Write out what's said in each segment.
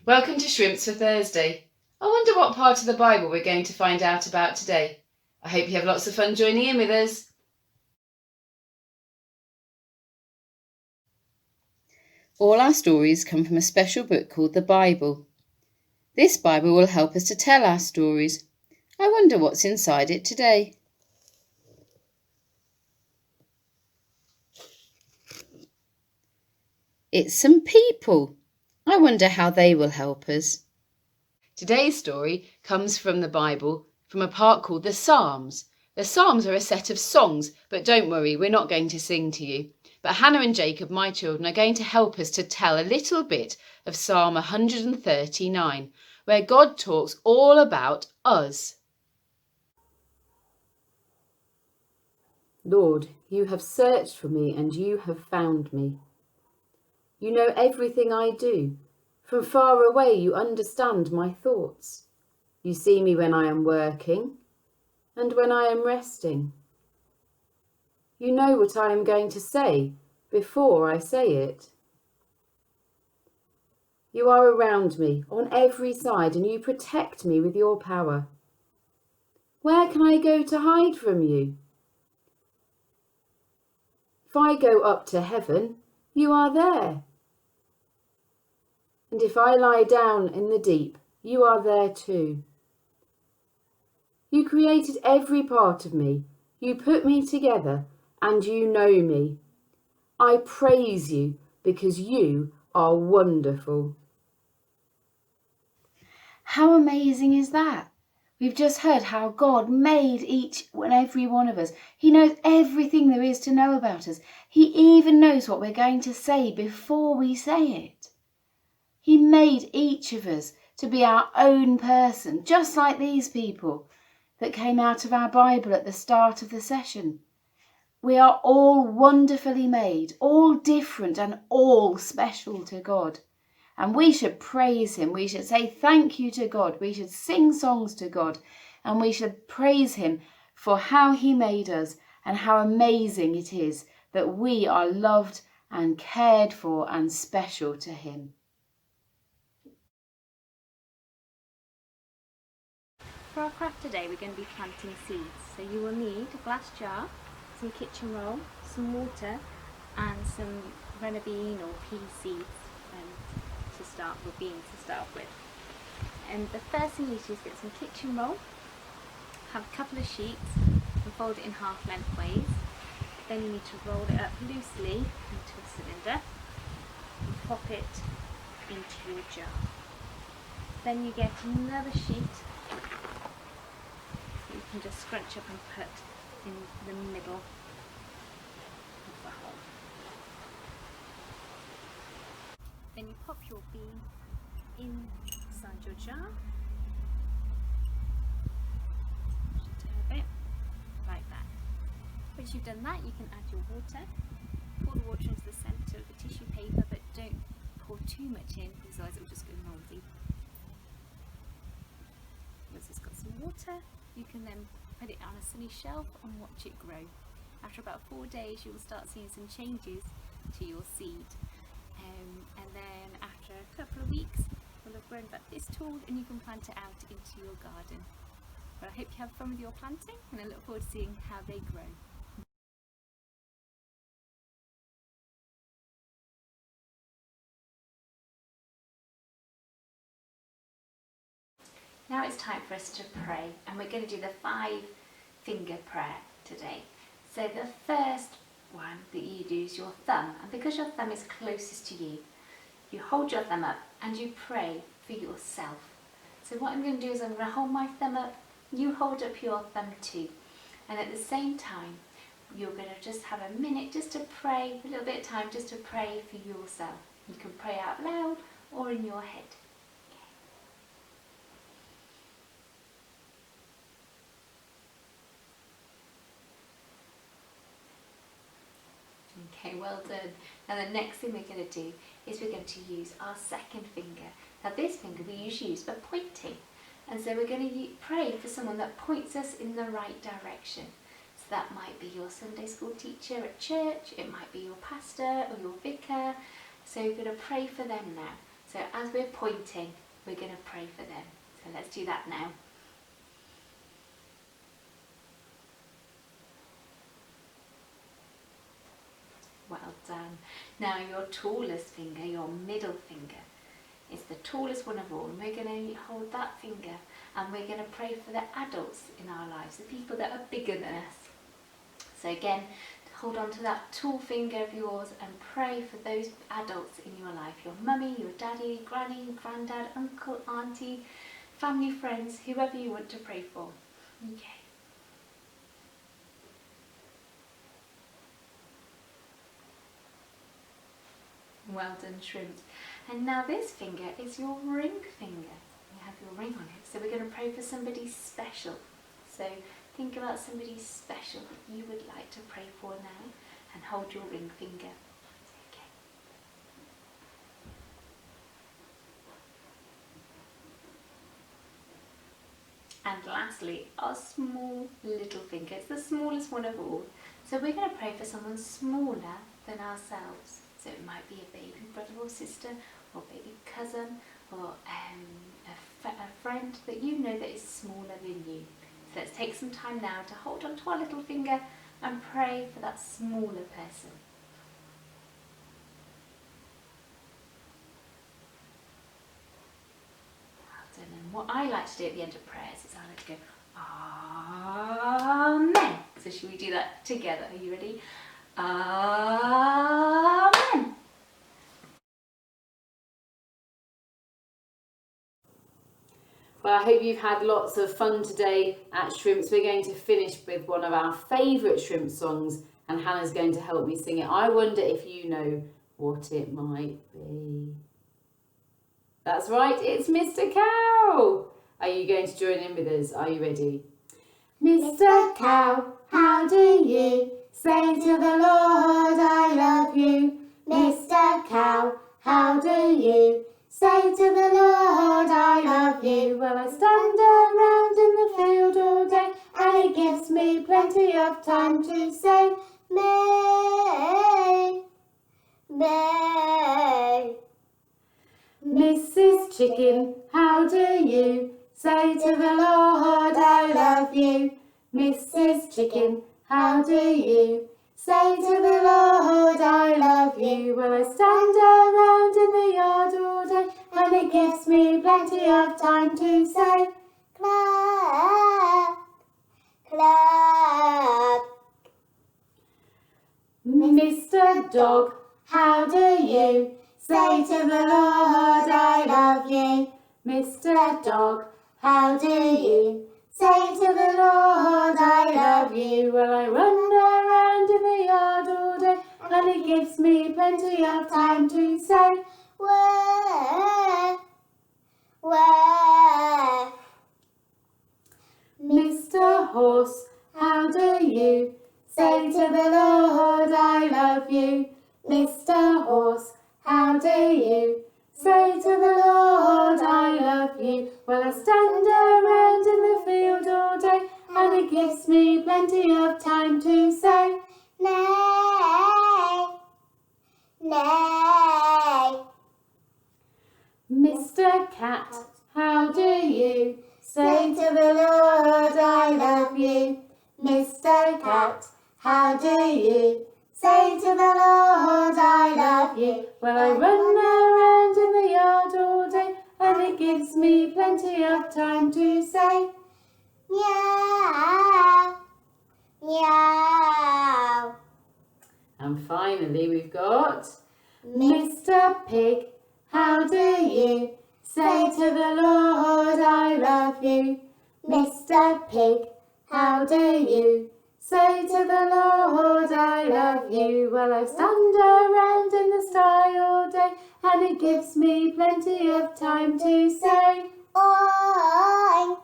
Welcome to Shrimps for Thursday. I wonder what part of the Bible we're going to find out about today. I hope you have lots of fun joining in with us. All our stories come from a special book called the Bible. This Bible will help us to tell our stories. I wonder what's inside it today. It's some people. I wonder how they will help us. Today's story comes from the Bible, from a part called the Psalms. The Psalms are a set of songs, but don't worry, we're not going to sing to you. But Hannah and Jacob, my children, are going to help us to tell a little bit of Psalm 139, where God talks all about us. Lord, you have searched for me and you have found me. You know everything I do. From far away you understand my thoughts. You see me when I am working and when I am resting. You know what I am going to say before I say it. You are around me on every side and you protect me with your power. Where can I go to hide from you? If I go up to heaven, you are there. And if I lie down in the deep, you are there too. You created every part of me. You put me together and you know me. I praise you because you are wonderful. How amazing is that? We've just heard how God made each and every one of us. He knows everything there is to know about us. He even knows what we're going to say before we say it. He made each of us to be our own person, just like these people that came out of our Bible at the start of the session. We are all wonderfully made, all different and all special to God. And we should praise him. We should say thank you to God. We should sing songs to God. And we should praise him for how he made us and how amazing it is that we are loved and cared for and special to him. For our craft today, we're going to be planting seeds. So you will need a glass jar, some kitchen roll, some water and some runner bean or pea seeds beans to start with. And the first thing you need to do is get some kitchen roll, have a couple of sheets and fold it in half lengthways. Then you need to roll it up loosely into a cylinder and pop it into your jar. Then you get another sheet that you can just scrunch up and put in the middle of the hole. Then you pop your bean inside your jar, turn a bit, like that. Once you've done that, you can add your water. Pour the water into the centre of the tissue paper, but don't pour too much in because otherwise it will just go mouldy. Once it's got some water, you can then put it on a sunny shelf and watch it grow. After about 4 days, you will start seeing some changes to your seed. And then after a couple of weeks, you'll have grown about this tall and you can plant it out into your garden. But I hope you have fun with your planting and I look forward to seeing how they grow. Now it's time for us to pray, and we're going to do the 5-finger prayer today. So the first one that you do is your thumb, and because your thumb is closest to you, you hold your thumb up and you pray for yourself. So what I'm going to do is I'm going to hold my thumb up, you hold up your thumb too, and at the same time you're going to just have a minute just to pray, a little bit of time just to pray for yourself. You can pray out loud or in your head. Okay, well done. Now the next thing we're going to do is we're going to use our second finger. Now this finger we usually use for pointing, and so we're going to pray for someone that points us in the right direction. So that might be your Sunday school teacher at church, it might be your pastor or your vicar. So we're going to pray for them now. So as we're pointing, we're going to pray for them. So let's do that now. Well done. Now your tallest finger, your middle finger, is the tallest one of all. And we're going to hold that finger and we're going to pray for the adults in our lives, the people that are bigger than us. So again, hold on to that tall finger of yours and pray for those adults in your life. Your mummy, your daddy, granny, granddad, uncle, auntie, family, friends, whoever you want to pray for. Okay. Well done, shrimps. And now this finger is your ring finger. You have your ring on it. So we're going to pray for somebody special. So think about somebody special that you would like to pray for now and hold your ring finger. Okay. And lastly, our small little finger. It's the smallest one of all. So we're going to pray for someone smaller than ourselves. So it might be a baby brother or sister, or baby cousin, or a friend that you know that is smaller than you. So let's take some time now to hold on to our little finger and pray for that smaller person. And what I like to do at the end of prayers is I like to go, Amen. So should we do that together? Are you ready? Amen. Well, I hope you've had lots of fun today at Shrimps. We're going to finish with one of our favourite shrimp songs and Hannah's going to help me sing it. I wonder if you know what it might be. That's right, it's Mr. Cow. Are you going to join in with us? Are you ready? Mr. Cow, how do you say to the Lord I love you? Mr. Cow, how do you say to the Lord I love you? Well, I stand around in the field all day and it gives me plenty of time to say, May, May. Mrs. Chicken, how do you say to the Lord I love you? Mrs. Chicken, how do you say to the Lord I love you? Well, I stand around in the yard all day and it gives me plenty of time to say, clap, clap. Mr. Dog, how do you say to the Lord I love you? Mr. Dog, how do you say to the Lord I love you? Well, I run around in the yard all day and it gives me plenty of time to say, where, where. Mr. Horse, how do you say to the Lord I love you? Mr. Horse, how do you say to the Lord I love you? Well, I stand around in the field all day and it gives me plenty of time to say, nay, nay. Mr. Cat, how do you say to the Lord I love you? Mr. Cat, how do you say to the Lord I love you? Well, I run around in the yard all day and it gives me plenty of time to say, meow, meow. And finally we've got Mr. Pig, how do you say to the Lord I love you? Mr. Pig, how do you say to the Lord I love you? Well, I stand around in the sty all day and it gives me plenty of time to say, oink,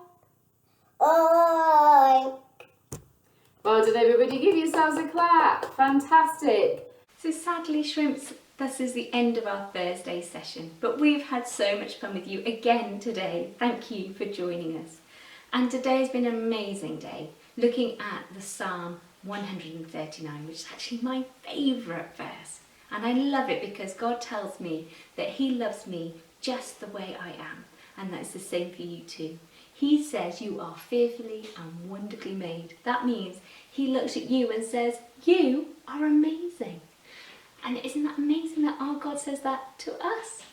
oink. Well done everybody, give yourselves a clap. Fantastic. So sadly, Shrimps, this is the end of our Thursday session, but we've had so much fun with you again today. Thank you for joining us. And today has been an amazing day, looking at the Psalm 139, which is actually my favourite verse. And I love it because God tells me that He loves me just the way I am. And that's the same for you too. He says you are fearfully and wonderfully made. That means he looks at you and says, you are amazing. And isn't that amazing that our God says that to us?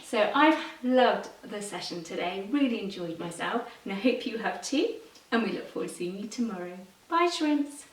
So I've loved the session today, really enjoyed myself, and I hope you have too. And we look forward to seeing you tomorrow. Bye, shrimps.